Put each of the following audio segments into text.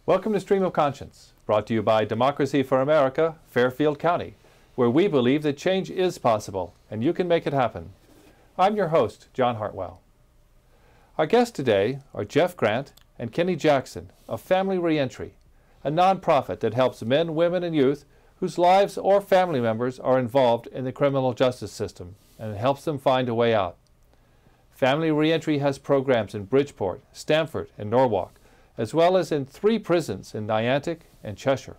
Welcome to Stream of Conscience, brought to you by Democracy for America, Fairfield County, where we believe that change is possible and you can make it happen. I'm your host, John Hartwell. Our guests today are Jeff Grant and Kenny Jackson of Family ReEntry, a nonprofit that helps men, women, and youth whose lives or family members are involved in the criminal justice system and helps them find a way out. Family ReEntry has programs in Bridgeport, Stamford, and Norwalk, as well as in 3 prisons in Niantic and Cheshire.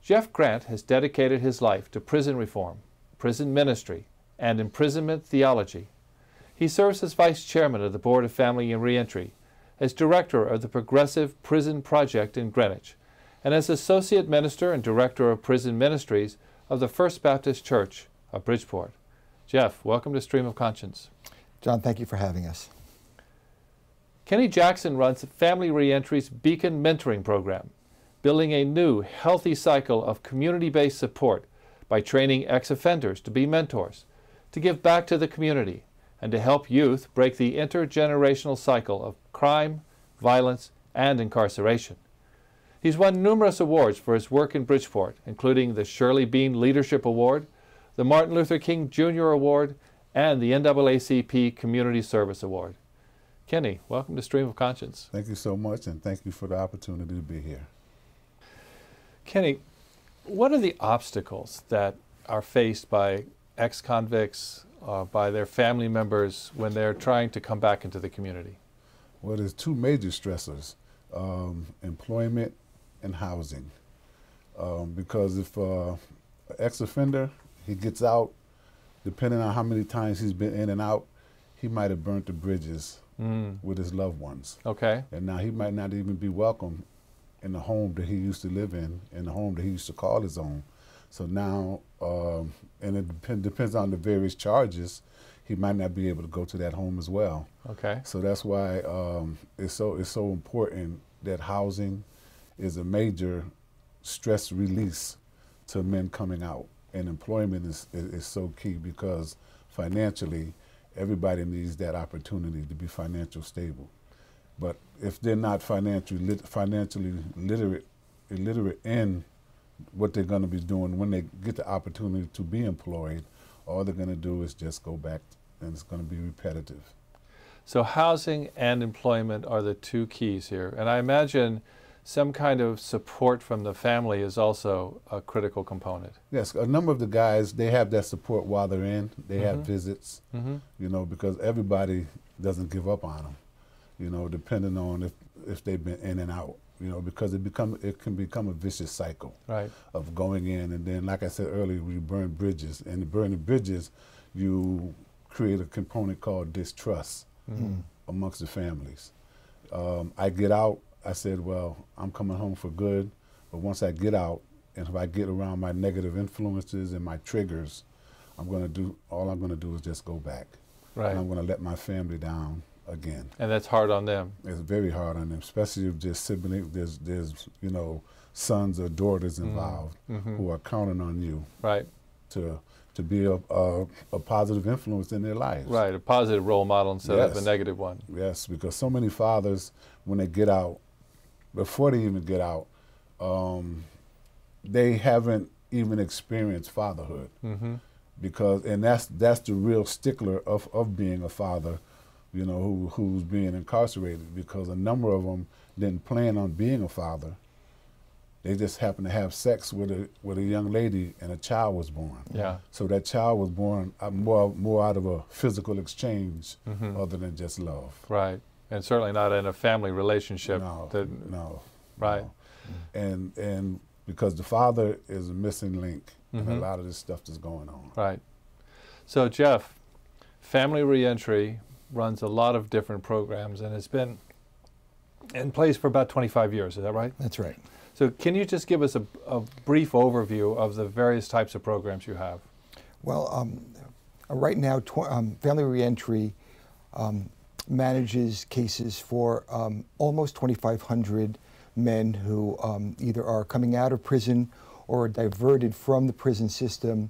Jeff Grant has dedicated his life to prison reform, prison ministry, and imprisonment theology. He serves as Vice Chairman of the Board of Family ReEntry, as Director of the Progressive Prison Project in Greenwich, and as Associate Minister and Director of Prison Ministries of the First Baptist Church of Bridgeport. Jeff, welcome to Stream of Conscience. John, thank you for having us. Kenny Jackson runs Family ReEntry's Beacon Mentoring Program, building a new, healthy cycle of community-based support by training ex-offenders to be mentors, to give back to the community, and to help youth break the intergenerational cycle of crime, violence, and incarceration. He's won numerous awards for his work in Bridgeport, including the Shirley Bean Leadership Award, the Martin Luther King Jr. Award, and the NAACP Community Service Award. Kenny, welcome to Stream of Conscience. Thank you so much, and thank you for the opportunity to be here. Kenny, what are the obstacles that are faced by ex-convicts, by their family members when they're trying to come back into the community? Well, there's 2 major stressors, employment and housing. Because if an ex-offender, he gets out, depending on how many times he's been in and out, he might have burnt the bridges with his loved ones. Okay. And now he might not even be welcome in the home that he used to live in the home that he used to call his own. So now, and it depends on the various charges, he might not be able to go to that home as well. Okay. So that's why it's so important that housing is a major stress release to men coming out. And employment is so key because financially, everybody needs that opportunity to be financially stable. But if they're not financially illiterate in what they're going to be doing when they get the opportunity to be employed, all they're going to do is just go back, and it's going to be repetitive. So housing and employment are the 2 keys here. And I imagine some kind of support from the family is also a critical component. Yes, a number of the guys, they have that support while they're in. They have visits, you know, because everybody doesn't give up on them, you know, depending on if they've been in and out, you know, because it can become a vicious cycle of going in. And then, like I said earlier, we burn bridges. And to burn the bridges, you create a component called distrust amongst the families. I get out, I said, well, I'm coming home for good, but once I get out, and if I get around my negative influences and my triggers, all I'm gonna do is just go back. Right. And I'm gonna let my family down again. And that's hard on them. It's very hard on them, especially if there's siblings, there's you know, sons or daughters involved who are counting on you. Right. To be a positive influence in their lives. Right, a positive role model instead of a negative one. Yes, because so many fathers, when they get out, before they even get out, they haven't even experienced fatherhood. And that's the real stickler of being a father, you know, who's being incarcerated, because a number of them didn't plan on being a father. They just happened to have sex with a young lady, and a child was born. Yeah. So that child was born more out of a physical exchange other than just love. Right, and certainly not in a family relationship. No. Right. No. And because the father is a missing link, and a lot of this stuff is going on. Right. So Jeff, Family ReEntry runs a lot of different programs, and it's been in place for about 25 years. Is that right? That's right. So can you just give us a brief overview of the various types of programs you have? Well, right now, Family ReEntry manages cases for almost 2,500 men who either are coming out of prison or are diverted from the prison system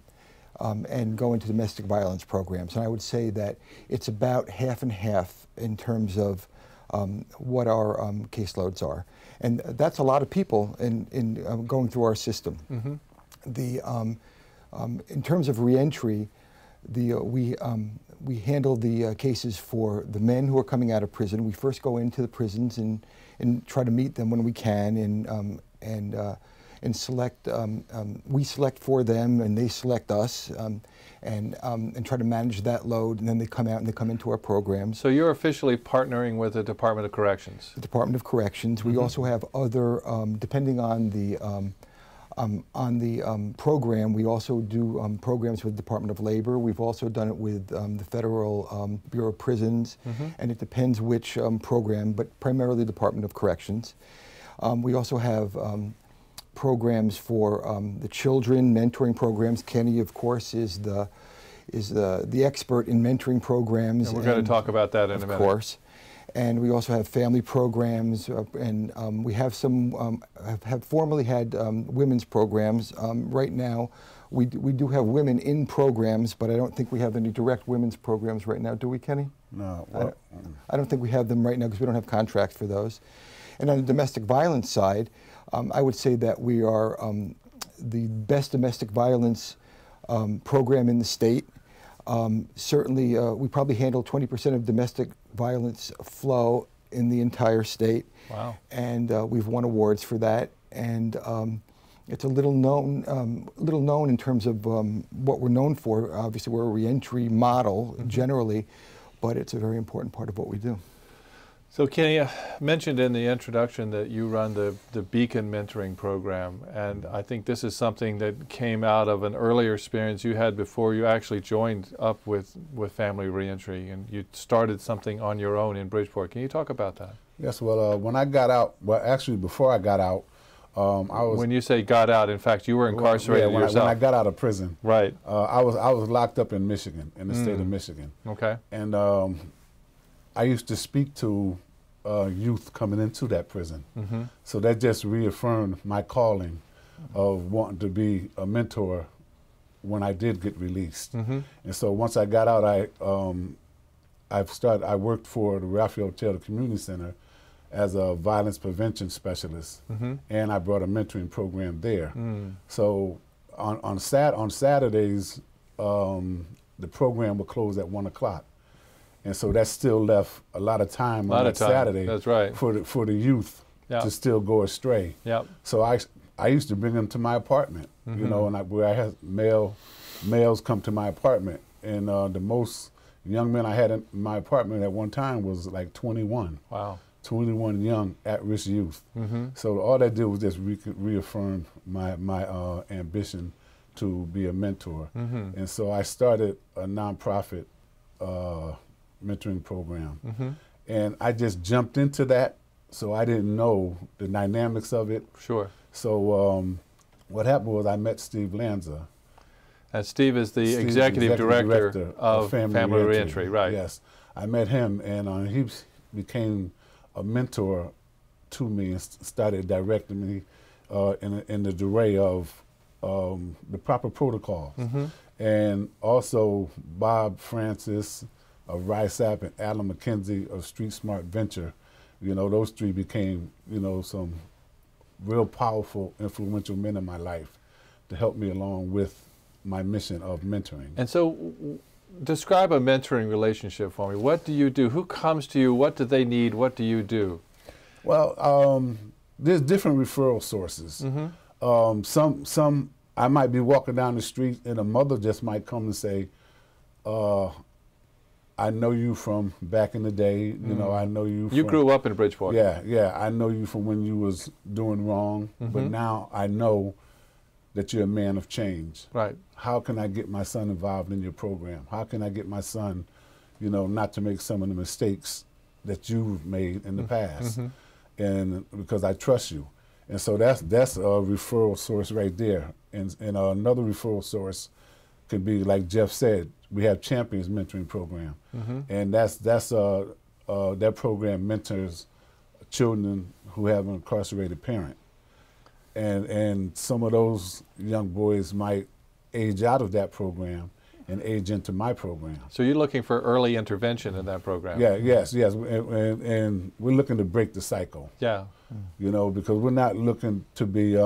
and go into domestic violence programs. And I would say that it's about half and half in terms of what our caseloads are. And that's a lot of people in going through our system. In terms of reentry, we handle the cases for the men who are coming out of prison. We first go into the prisons and try to meet them when we can, and select. We select for them, and they select us, and try to manage that load. And then they come out and they come into our programs. So you're officially partnering with the Department of Corrections. The Department of Corrections. We also have other, depending on the program, we also do programs with the Department of Labor. We've also done it with the Federal Bureau of Prisons, and it depends which program, but primarily the Department of Corrections. We also have programs for the children, mentoring programs. Kenny, of course, is the expert in mentoring programs. And we're going to talk about that in a minute. Of course. And we also have family programs, and we have some, have formerly had women's programs. Right now, we do have women in programs, but I don't think we have any direct women's programs right now. Do we, Kenny? No. Well, I don't think we have them right now because we don't have contracts for those. And on the domestic violence side, I would say that we are the best domestic violence program in the state. Certainly, we probably handle 20% of domestic violence flow in the entire state. Wow. And we've won awards for that. And it's a little known in terms of what we're known for. Obviously, we're a reentry model generally, but it's a very important part of what we do. So Kenny mentioned in the introduction that you run the Beacon Mentoring Program, and I think this is something that came out of an earlier experience you had before you actually joined up with Family ReEntry, and you started something on your own in Bridgeport. Can you talk about that? Yes, well, when I got out, well, actually before I got out, I was... When you say got out, in fact, you were incarcerated yourself. When I got out of prison. Right. I was locked up in Michigan, in the state of Michigan. Okay. And I used to speak to youth coming into that prison. So that just reaffirmed my calling of wanting to be a mentor when I did get released. And so once I got out, I worked for the Raphael Taylor Community Center as a violence prevention specialist, and I brought a mentoring program there. So on Saturdays, the program would close at 1 o'clock. And so that still left a lot of time on that Saturday. That's right. For the youth to still go astray. Yep. So I used to bring them to my apartment, you know, and where I had males come to my apartment, and the most young men I had in my apartment at one time was like 21. Wow. 21 young at-risk youth. So all that did was just reaffirm my ambition to be a mentor. And so I started a nonprofit mentoring program. And I just jumped into that, so I didn't know the dynamics of it. Sure. So what happened was I met Steve Lanza. And Steve is the executive director of Family ReEntry, right? Yes. I met him, and he became a mentor to me and started directing me in the array of the proper protocols. And also Bob Francis of RISAP and Alan McKenzie of Street Smart Venture. You know, those three became, you know, some real powerful, influential men in my life to help me along with my mission of mentoring. And so describe a mentoring relationship for me. What do you do? Who comes to you? What do they need? What do you do? Well, there's different referral sources. Some I might be walking down the street and a mother just might come and say, I know you from back in the day, you know, I know you from... You grew up in Bridgeport. Yeah, I know you from when you was doing wrong, but now I know that you're a man of change. Right. How can I get my son involved in your program? How can I get my son, you know, not to make some of the mistakes that you've made in the past? And because I trust you. And so that's a referral source right there. And another referral source could be, like Jeff said, we have Champions Mentoring Program. And that program mentors children who have an incarcerated parent. And some of those young boys might age out of that program and age into my program. So you're looking for early intervention in that program? Yeah, yes, and we're looking to break the cycle. Yeah. You know, because we're not looking to be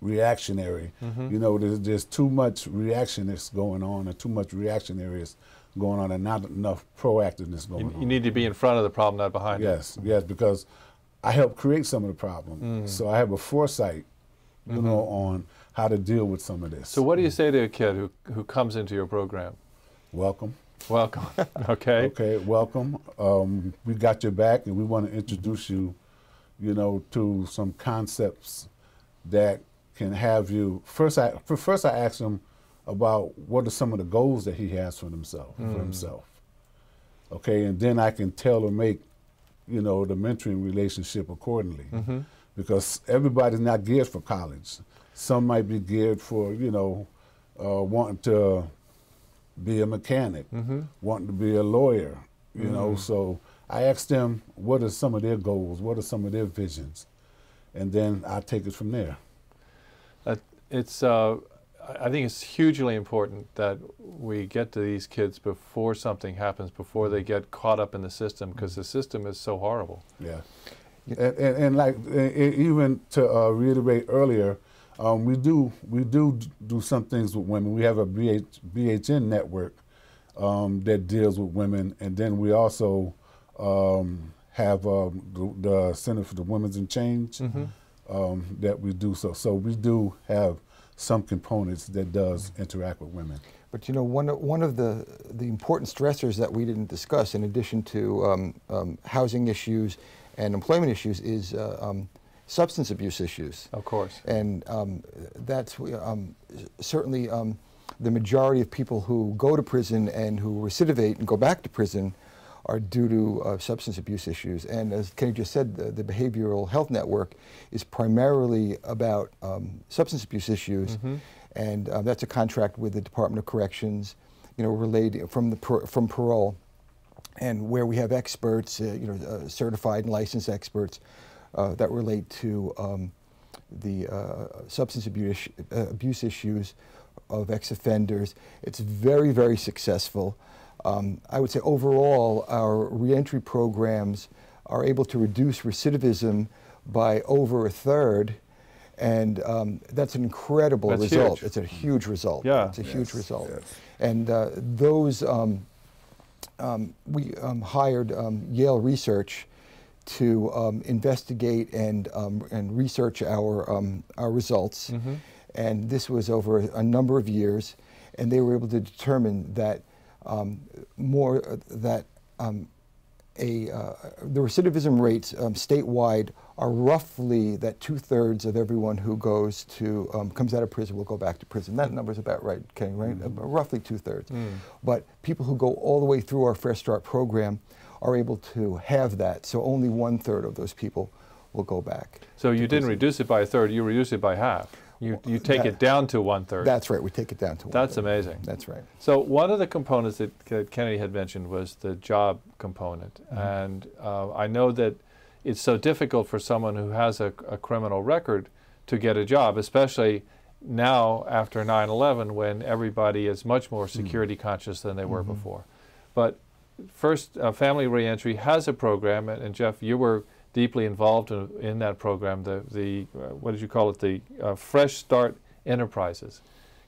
reactionary. You know, there's too much reactionist going on, and too much reactionaries going on, and not enough proactiveness going on. You need to be in front of the problem, not behind it. Yes, yes, because I helped create some of the problem, so I have a foresight, you know, on how to deal with some of this. So what do you say to a kid who comes into your program? Welcome. Welcome. Okay. Okay, welcome. We got your back, and we want to introduce you, you know, to some concepts that can have you. First, I ask him about what are some of the goals that he has for himself. Okay, and then I can tailor make, you know, the mentoring relationship accordingly, because everybody's not geared for college. Some might be geared for, you know, wanting to be a mechanic, wanting to be a lawyer, you know. So I ask them what are some of their goals, what are some of their visions, and then I take it from there. I think it's hugely important that we get to these kids before something happens, before they get caught up in the system, because the system is so horrible. Yeah, and like even to reiterate earlier, we do some things with women. We have a BHN network that deals with women, and then we also have the Center for the Women's and Change that we do. So we do have some components that does interact with women. But you know, one of the important stressors that we didn't discuss, in addition to housing issues and employment issues, is substance abuse issues. Of course. And that's certainly the majority of people who go to prison and who recidivate and go back to prison are due to substance abuse issues. And as Kenny just said, the Behavioral Health Network is primarily about substance abuse issues, and that's a contract with the Department of Corrections, you know, related from parole, and where we have experts, you know, certified and licensed experts that relate to the substance abuse issues of ex-offenders. It's very, very successful. I would say overall, our reentry programs are able to reduce recidivism by over 1/3, and that's an incredible result. Huge. It's a huge result. Yeah. It's a huge result. Yes. And we hired Yale Research to investigate and research our results, and this was over a number of years, and they were able to determine that the recidivism rates statewide are roughly that 2/3 of everyone who comes out of prison will go back to prison. That number's about right, Kenny, right? Roughly 2/3. But people who go all the way through our Fresh Start program are able to have that. So only 1/3 of those people will go back. So you didn't reduce it by 1/3, you reduced it by half. You take it down to 1/3. That's right, we take it down to 1/3. That's amazing. That's right. So one of the components that Kennedy had mentioned was the job component. And I know that it's so difficult for someone who has a criminal record to get a job, especially now after 9/11, when everybody is much more security conscious than they were before. But first, Family ReEntry has a program, and Jeff, you were deeply involved in that program, what did you call it, the Fresh Start Enterprises.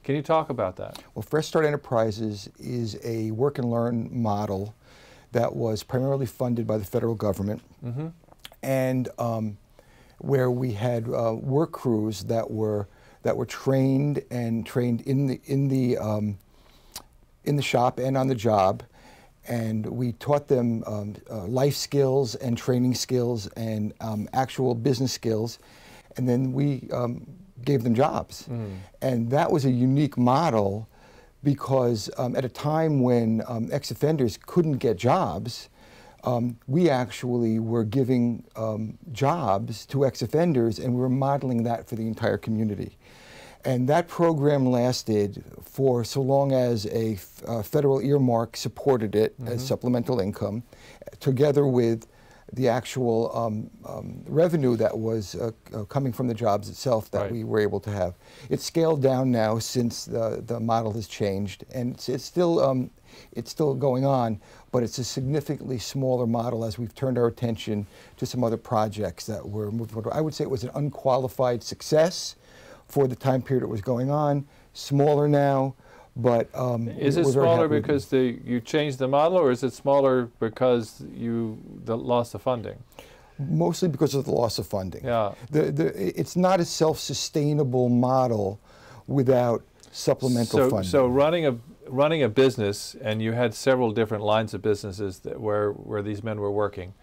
Can you talk about that? Well, Fresh Start Enterprises is a work and learn model that was primarily funded by the federal government, and where we had work crews that were trained in the shop and on the job. And we taught them life skills and training skills and actual business skills, and then we gave them jobs. And that was a unique model because at a time when ex-offenders couldn't get jobs, we actually were giving jobs to ex-offenders, and we were modeling that for the entire community. And that program lasted for so long as a federal earmark supported it as supplemental income, together with the actual revenue that was coming from the jobs itself that we were able to have. It's scaled down now since the model has changed, and it's still going on, but it's a significantly smaller model as we've turned our attention to some other projects that were moving forward. I would say it was an unqualified success for the time period it was going on. Smaller now, but is it smaller because you changed the model, or is it smaller because the loss of funding? Mostly because of the loss of funding. Yeah. It's not a self-sustainable model without supplemental funding. So running a business, and you had several different lines of businesses where these men were working,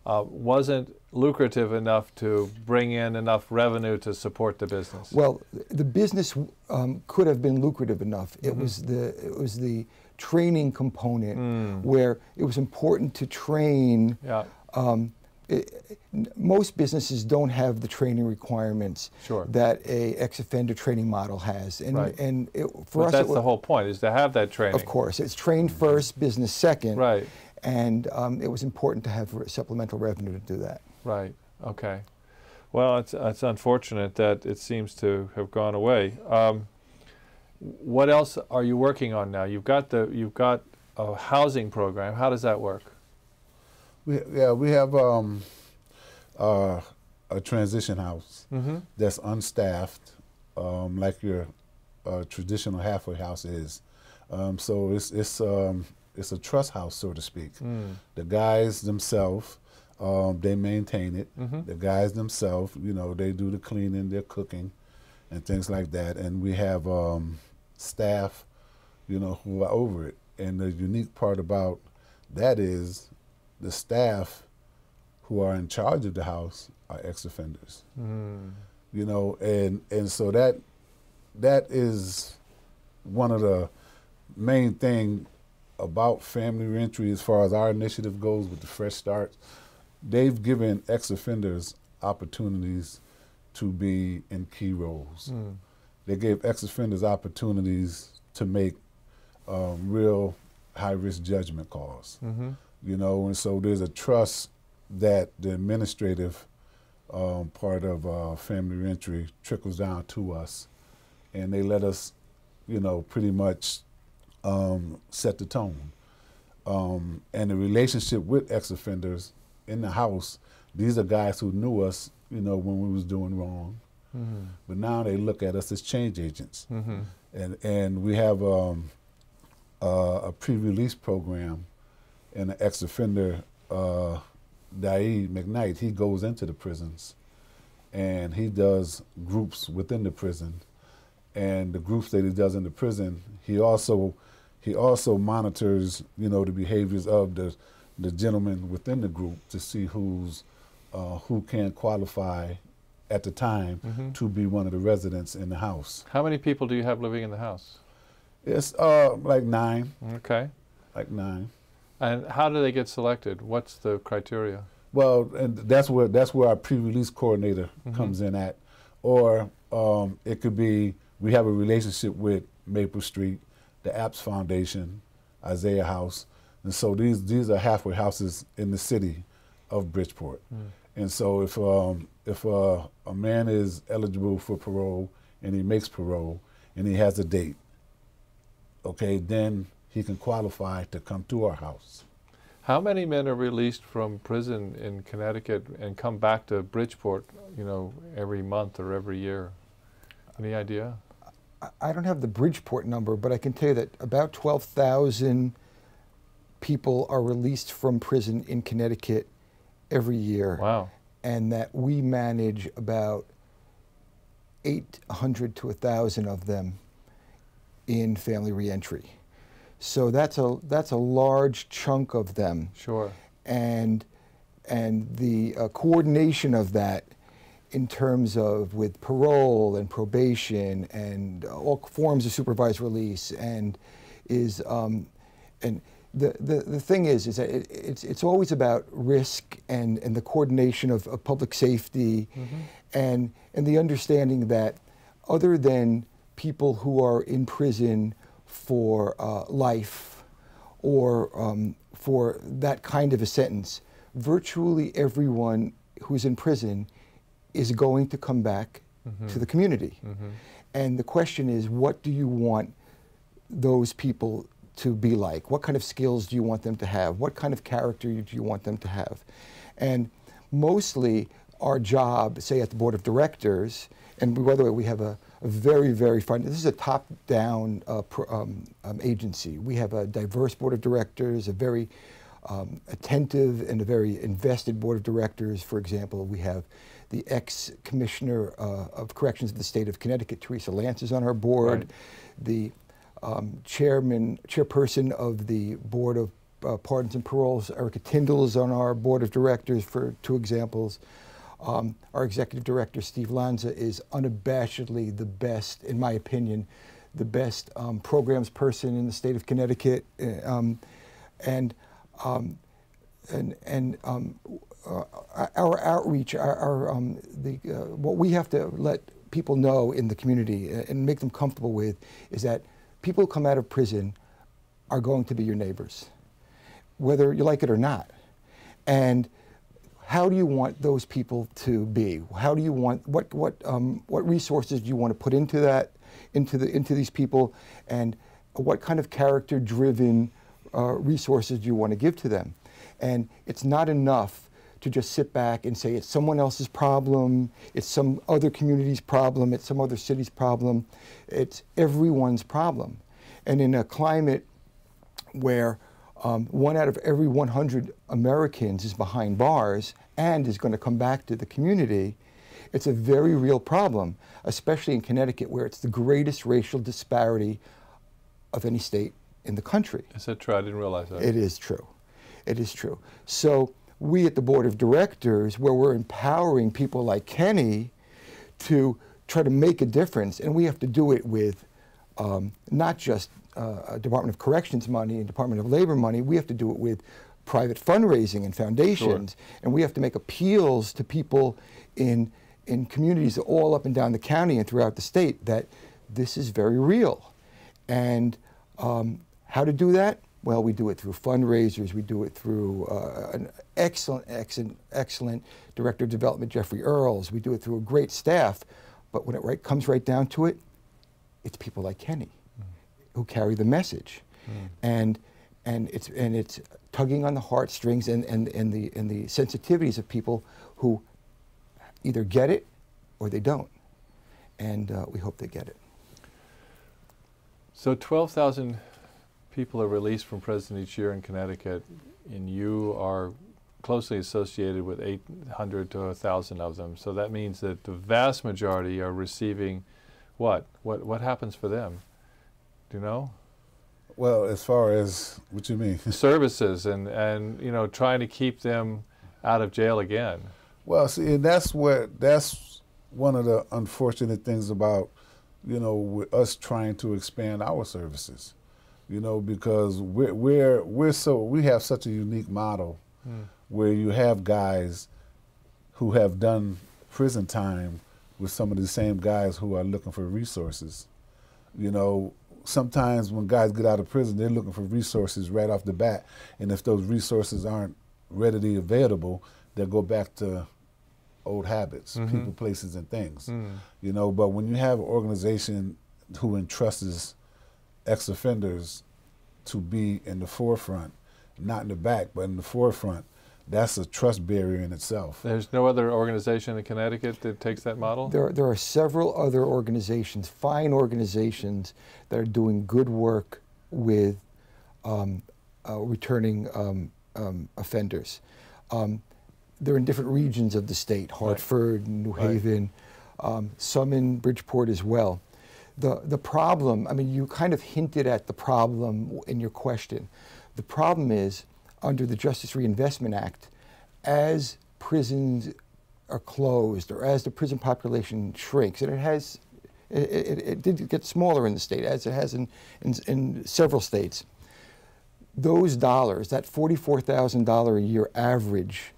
wasn't lucrative enough to bring in enough revenue to support the business. Well, the business could have been lucrative enough. It was the training component where it was important to train. Yeah. Most businesses don't have the training requirements that a ex-offender training model has, and for us, that's the whole point, is to have that training. Of course, it's trained first, business second. Right. And it was important to have supplemental revenue to do that. Right. Okay. Well, it's unfortunate that it seems to have gone away. What else are you working on now? You've got a housing program. How does that work? We have a transition house that's unstaffed, like your traditional halfway house is. So it's a trust house, so to speak. The guys themselves, they maintain it. The guys themselves, they do the cleaning, they're cooking, and things like that. And we have staff, who are over it. And the unique part about that is the staff who are in charge of the house are ex-offenders. And so that is one of the main thing about Family ReEntry as far as our initiative goes with the Fresh Start. They've given ex-offenders opportunities to be in key roles. They gave ex-offenders opportunities to make real high-risk judgment calls. And so there's a trust that the administrative part of Family ReEntry trickles down to us, and they let us, pretty much set the tone. And the relationship with ex-offenders in the house, these are guys who knew us, when we was doing wrong. But now they look at us as change agents. And we have a pre-release program, and an ex-offender, Daeed McKnight, he goes into the prisons and he does groups within the prison. And the groups that he does in the prison, he also monitors, the behaviors of the gentlemen within the group to see who can qualify at the time to be one of the residents in the house. How many people do you have living in the house? It's like 9. Okay. Like 9. And how do they get selected? What's the criteria? Well, and that's where our pre-release coordinator comes in at. Or it could be, we have a relationship with Maple Street, the Apps Foundation, Isaiah House, and so these are halfway houses in the city of Bridgeport. And so if a man is eligible for parole and he makes parole and he has a date, okay, then he can qualify to come to our house. How many men are released from prison in Connecticut and come back to Bridgeport, every month or every year? Any idea? I don't have the Bridgeport number, but I can tell you that about 12,000 people are released from prison in Connecticut every year. Wow. And that we manage about 800 to 1,000 of them in Family ReEntry. So that's a large chunk of them. Sure. And the coordination of that in terms of with parole and probation and all forms of supervised release and is and the thing is that it's always about risk and the coordination of public safety and the understanding that other than people who are in prison for life or for that kind of a sentence, virtually everyone who's in prison is going to come back to the community. And the question is, what do you want those people to be like? What kind of skills do you want them to have? What kind of character do you want them to have? And mostly our job, say at the board of directors, and by the way, we have a very, very fun, this is a top-down agency. We have a diverse board of directors, a very attentive and a very invested board of directors. For example, we have the ex-commissioner of corrections of the state of Connecticut, Teresa Lance, is on our board. Right. The chairperson of the Board of Pardons and Paroles, Erica Tyndall, is on our board of directors, for 2 examples. Our executive director, Steve Lanza, is unabashedly the best, in my opinion, the best programs person in the state of Connecticut. Our outreach, what we have to let people know in the community and make them comfortable with is that people who come out of prison are going to be your neighbors, whether you like it or not. And how do you want those people to be? How do you want, what resources do you want to put into that, into these people, and what kind of character-driven resources do you want to give to them? And it's not enough to just sit back and say it's someone else's problem, it's some other community's problem, it's some other city's problem. It's everyone's problem. And in a climate where 1 out of every 100 Americans is behind bars and is going to come back to the community, it's a very real problem, especially in Connecticut, where it's the greatest racial disparity of any state in the country. Is that true? I didn't realize that. It is true. It is true. So we at the board of directors, where we're empowering people like Kenny to try to make a difference, and we have to do it with not just Department of Corrections money and Department of Labor money, we have to do it with private fundraising and foundations, sure. And we have to make appeals to people in communities all up and down the county and throughout the state that this is very real. And how to do that? Well, we do it through fundraisers. We do it through an excellent Director of Development, Jeffrey Earls. We do it through a great staff. But when it comes right down to it, it's people like Kenny who carry the message. And it's tugging on the heartstrings and the sensitivities of people who either get it or they don't. And we hope they get it. So 12,000 people are released from prison each year in Connecticut, and you are closely associated with 800 to 1,000 of them. So that means that the vast majority are receiving what? What happens for them? Do you know? Well, as far as what you mean? Services and you know, trying to keep them out of jail again. Well, see, and that's one of the unfortunate things about, you know, with us trying to expand our services. You know, because we have such a unique model where you have guys who have done prison time with some of the same guys who are looking for resources. You know, sometimes when guys get out of prison, they're looking for resources right off the bat, and if those resources aren't readily available, they'll go back to old habits, people, places, and things. You know, but when you have an organization who entrusts ex-offenders to be in the forefront, not in the back, but in the forefront, that's a trust barrier in itself. There's no other organization in Connecticut that takes that model? There are several other organizations, fine organizations, that are doing good work with returning offenders. They're in different regions of the state, Hartford, right. New Haven, some in Bridgeport as well. The problem, I mean, you kind of hinted at the problem in your question. The problem is, under the Justice Reinvestment Act, as prisons are closed or as the prison population shrinks, and it did get smaller in the state, as it has in several states, those dollars, that $44,000 a year average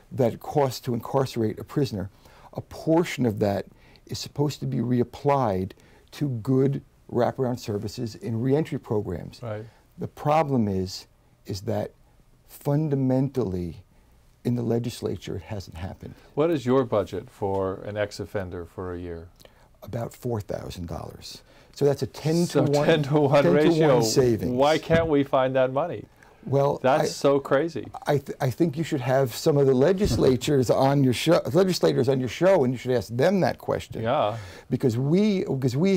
that it costs to incarcerate a prisoner, a portion of that is supposed to be reapplied to good wraparound services in reentry programs. Right. The problem is that fundamentally in the legislature, it hasn't happened. What is your budget for an ex-offender for a year? About $4,000. So that's a 10 So to 1, 10 to 1 10 ratio. to 1 savings. Why can't we find that money? Well, That's so crazy. I think you should have some of the legislators on your show, and you should ask them that question. Yeah. Because we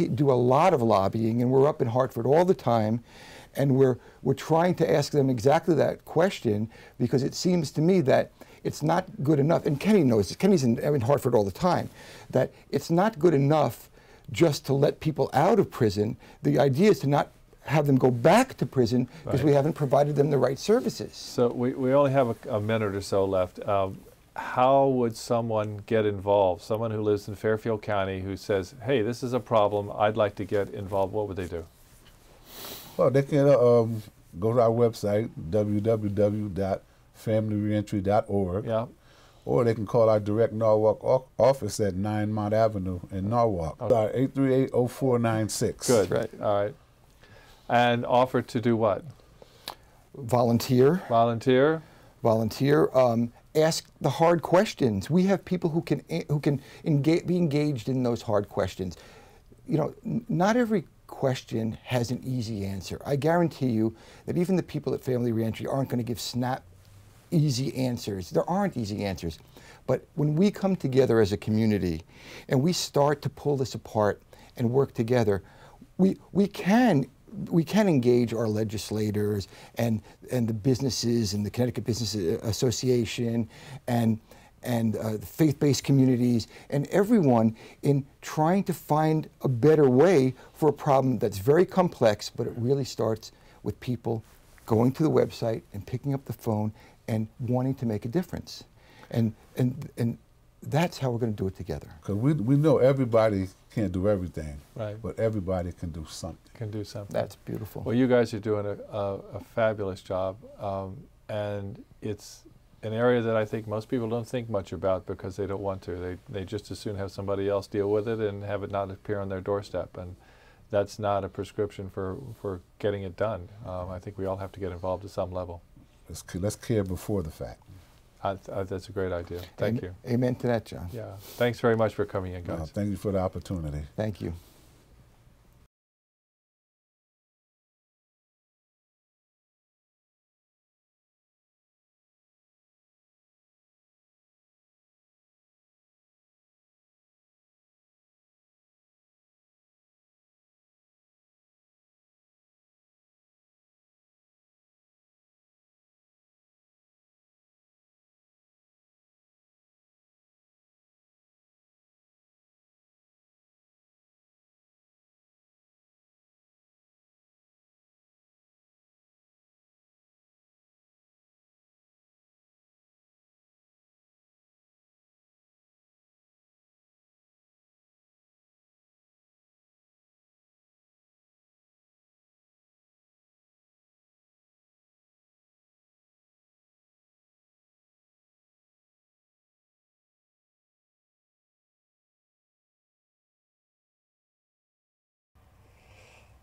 do a lot of lobbying, and we're up in Hartford all the time, and we're trying to ask them exactly that question, because it seems to me that it's not good enough, and Kenny knows this, Kenny's in Hartford all the time, that it's not good enough just to let people out of prison. The idea is to not have them go back to prison because Right. we haven't provided them the right services. So we only have a minute or so left. How would someone get involved? Someone who lives in Fairfield County who says, hey, this is a problem, I'd like to get involved. What would they do? Well, they can go to our website, www.familyreentry.org. Yeah. Or they can call our direct Norwalk office at 9 Mount Avenue in Norwalk. Okay. 838-0496. Good. Right. All right. And offer to do what? Volunteer. Volunteer? Volunteer. Ask the hard questions. We have people who can be engaged in those hard questions. You know, not every question has an easy answer. I guarantee you that even the people at Family ReEntry aren't going to give snap, easy answers. There aren't easy answers. But when we come together as a community and we start to pull this apart and work together, we can engage our legislators and the businesses and the Connecticut Business Association and the faith-based communities and everyone in trying to find a better way for a problem that's very complex, but it really starts with people going to the website and picking up the phone and wanting to make a difference. And that's how we're going to do it together. Because we know everybody can't do everything, Right. but everybody can do something. Can do something. That's beautiful. Well, you guys are doing a fabulous job, and it's an area that I think most people don't think much about because they don't want to. They just as soon have somebody else deal with it and have it not appear on their doorstep, and that's not a prescription for getting it done. I think we all have to get involved at some level. Let's care before the fact. That's a great idea. Thank you. Amen to that, John. Yeah. Thanks very much for coming in, guys. Thank you for the opportunity. Thank you.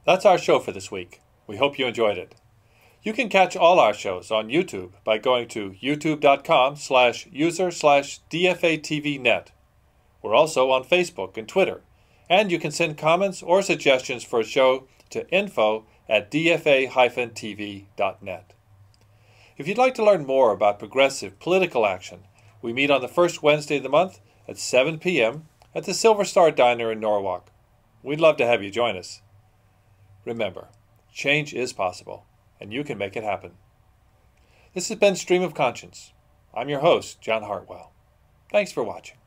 That's our show for this week. We hope you enjoyed it. You can catch all our shows on YouTube by going to youtube.com/user/DFATVnet. We're also on Facebook and Twitter, and you can send comments or suggestions for a show to info@dfa-tv.net. If you'd like to learn more about progressive political action, we meet on the first Wednesday of the month at 7 p.m. at the Silver Star Diner in Norwalk. We'd love to have you join us. Remember, change is possible, and you can make it happen. This has been Stream of Conscience. I'm your host, John Hartwell. Thanks for watching.